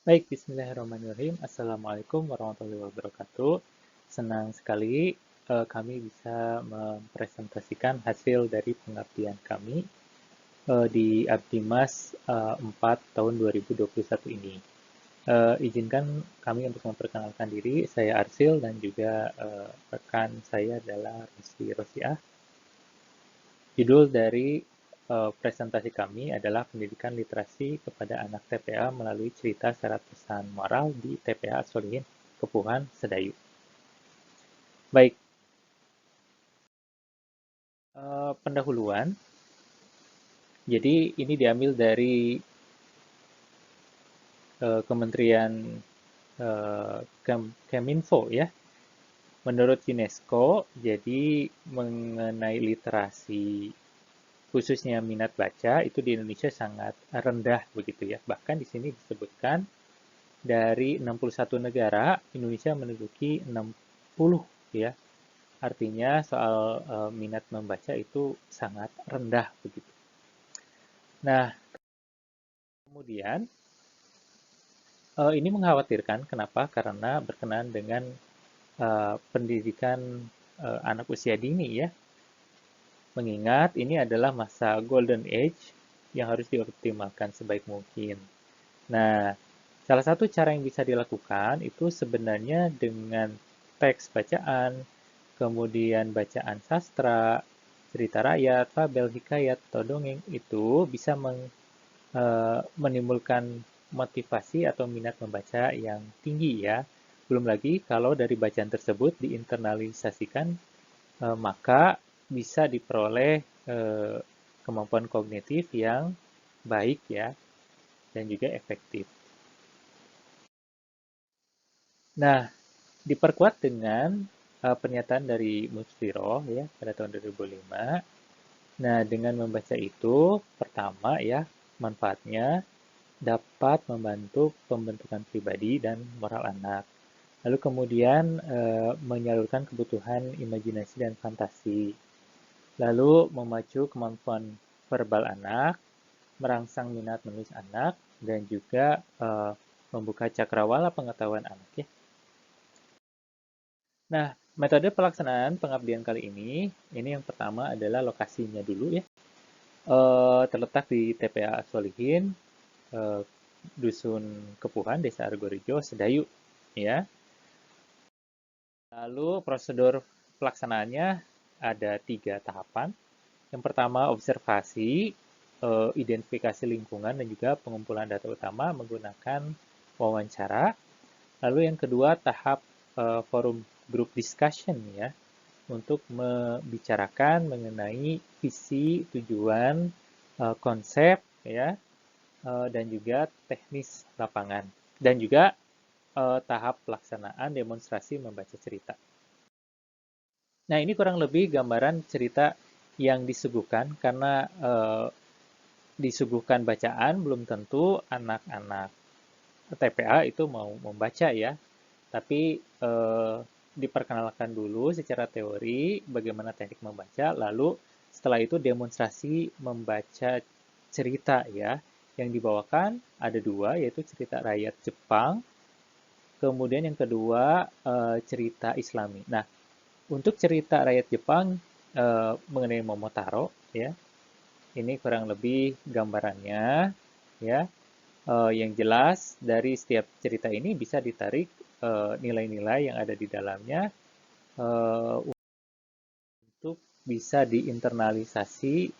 Baik, bismillahirrahmanirrahim. Assalamualaikum warahmatullahi wabarakatuh. Senang sekali kami bisa mempresentasikan hasil dari pengabdian kami di Abdimas 4 tahun 2021 ini. Izinkan kami untuk memperkenalkan diri, saya Arsil dan juga rekan saya adalah Rosi Rosiah. Judul dari presentasi kami adalah Pendidikan Literasi kepada Anak TPA melalui cerita syarat pesan moral di TPA Solihin, Kepuhan, Sedayu. Baik, pendahuluan. Jadi ini diambil dari Kementerian Keminfo ya. Menurut UNESCO, jadi mengenai literasi khususnya minat baca itu di Indonesia sangat rendah begitu ya. Bahkan di sini disebutkan dari 61 negara, Indonesia menduduki 60 ya. Artinya soal minat membaca itu sangat rendah begitu. Nah, kemudian ini mengkhawatirkan kenapa? Karena berkenaan dengan pendidikan anak usia dini ya. Mengingat ini adalah masa golden age yang harus dioptimalkan sebaik mungkin. Nah, salah satu cara yang bisa dilakukan itu sebenarnya dengan teks bacaan, kemudian bacaan sastra, cerita rakyat, fabel, hikayat, atau dongeng itu bisa menimbulkan motivasi atau minat membaca yang tinggi ya. Belum lagi kalau dari bacaan tersebut diinternalisasikan, maka bisa diperoleh eh, kemampuan kognitif yang baik ya dan juga efektif. Nah, diperkuat dengan pernyataan dari Mutsiro ya pada tahun 2005. Nah, dengan membaca itu, pertama ya, manfaatnya dapat membantu pembentukan pribadi dan moral anak. Lalu kemudian menyalurkan kebutuhan imajinasi dan fantasi. Lalu memacu kemampuan verbal anak, merangsang minat menulis anak, dan juga membuka cakrawala pengetahuan anak ya. Nah, metode pelaksanaan pengabdian kali ini yang pertama adalah lokasinya dulu ya. Terletak di TPA Solihin, eh, Dusun Kepuhan, Desa Argorejo, Sedayu, ya. Lalu prosedur pelaksanaannya ada 3 tahapan. Yang pertama observasi, identifikasi lingkungan dan juga pengumpulan data utama menggunakan wawancara. Lalu yang kedua tahap forum group discussion ya, untuk membicarakan mengenai visi, tujuan, konsep ya, dan juga teknis lapangan. Dan juga tahap pelaksanaan demonstrasi membaca cerita. Nah, ini kurang lebih gambaran cerita yang disuguhkan karena disuguhkan bacaan belum tentu anak-anak TPA itu mau membaca ya. Tapi diperkenalkan dulu secara teori bagaimana teknik membaca, lalu setelah itu demonstrasi membaca cerita ya. Yang dibawakan ada 2, yaitu cerita rakyat Jepang, kemudian yang kedua cerita Islami. Nah, untuk cerita rakyat Jepang mengenai Momotaro ya, ini kurang lebih gambarannya ya. Yang jelas dari setiap cerita ini bisa ditarik nilai-nilai yang ada di dalamnya untuk bisa diinternalisasi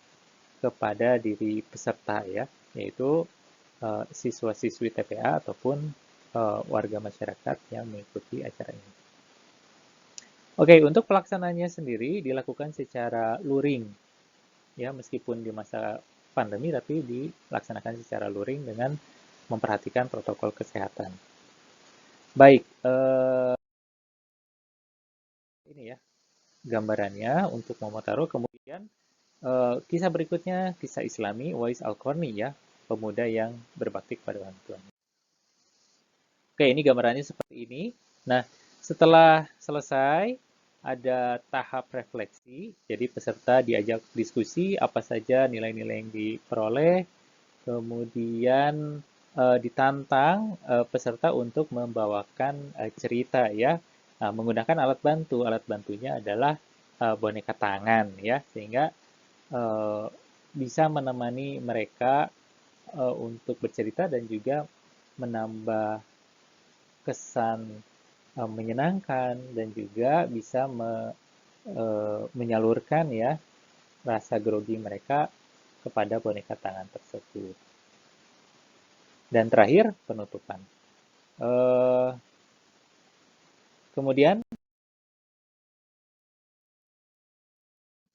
kepada diri peserta ya, yaitu siswa-siswi TPA ataupun warga masyarakat yang mengikuti acara ini. Oke, untuk pelaksananya sendiri dilakukan secara luring ya, meskipun di masa pandemi tapi dilaksanakan secara luring dengan memperhatikan protokol kesehatan. Baik, ini ya gambarannya untuk Momotaro. Kemudian kisah berikutnya kisah Islami Wais Al-Qarni ya, pemuda yang berbakti kepada orang tuanya. Oke, ini gambarannya seperti ini. Nah, setelah selesai ada tahap refleksi. Jadi peserta diajak diskusi apa saja nilai-nilai yang diperoleh. Kemudian ditantang peserta untuk membawakan cerita ya. Nah, menggunakan alat bantu. Alat bantunya adalah boneka tangan ya, sehingga eh, bisa menemani mereka untuk bercerita dan juga menambah kesan menyenangkan dan juga bisa menyalurkan ya rasa grogi mereka kepada boneka tangan tersebut. Dan terakhir penutupan. Eh, Kemudian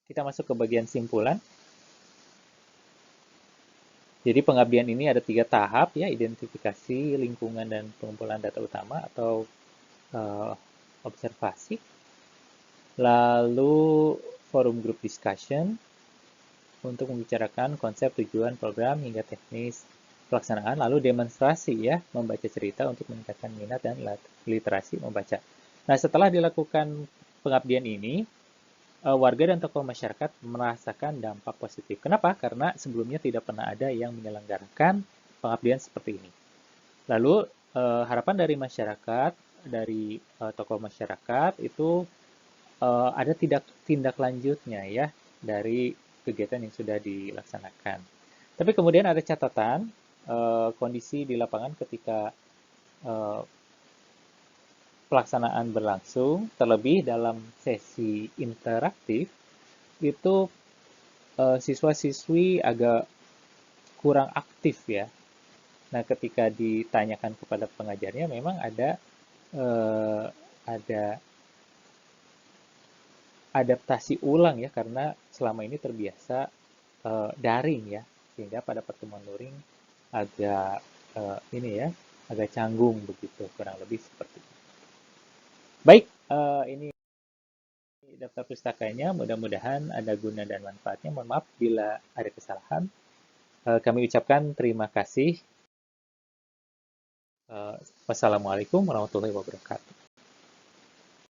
kita masuk ke bagian simpulan. Jadi pengabdian ini ada 3 tahap ya, identifikasi, lingkungan, dan pengumpulan data utama atau eh, observasi. Lalu forum group discussion untuk membicarakan konsep, tujuan, program, hingga teknis pelaksanaan. Lalu demonstrasi ya, membaca cerita untuk meningkatkan minat dan literasi membaca. Nah, setelah dilakukan pengabdian ini, warga dan tokoh masyarakat merasakan dampak positif. Kenapa? Karena sebelumnya tidak pernah ada yang menyelenggarakan pengabdian seperti ini. Lalu harapan dari masyarakat, dari tokoh masyarakat itu ada tindak lanjutnya ya dari kegiatan yang sudah dilaksanakan. Tapi kemudian ada catatan kondisi di lapangan ketika eh, pelaksanaan berlangsung, terlebih dalam sesi interaktif, itu siswa-siswi agak kurang aktif ya. Nah, ketika ditanyakan kepada pengajarnya, memang ada adaptasi ulang ya, karena selama ini terbiasa daring ya, sehingga pada pertemuan luring agak ini ya, agak canggung begitu, kurang lebih seperti itu. Baik, ini daftar pustakanya, mudah-mudahan ada guna dan manfaatnya. Mohon maaf bila ada kesalahan. Kami ucapkan terima kasih. Wassalamualaikum warahmatullahi wabarakatuh.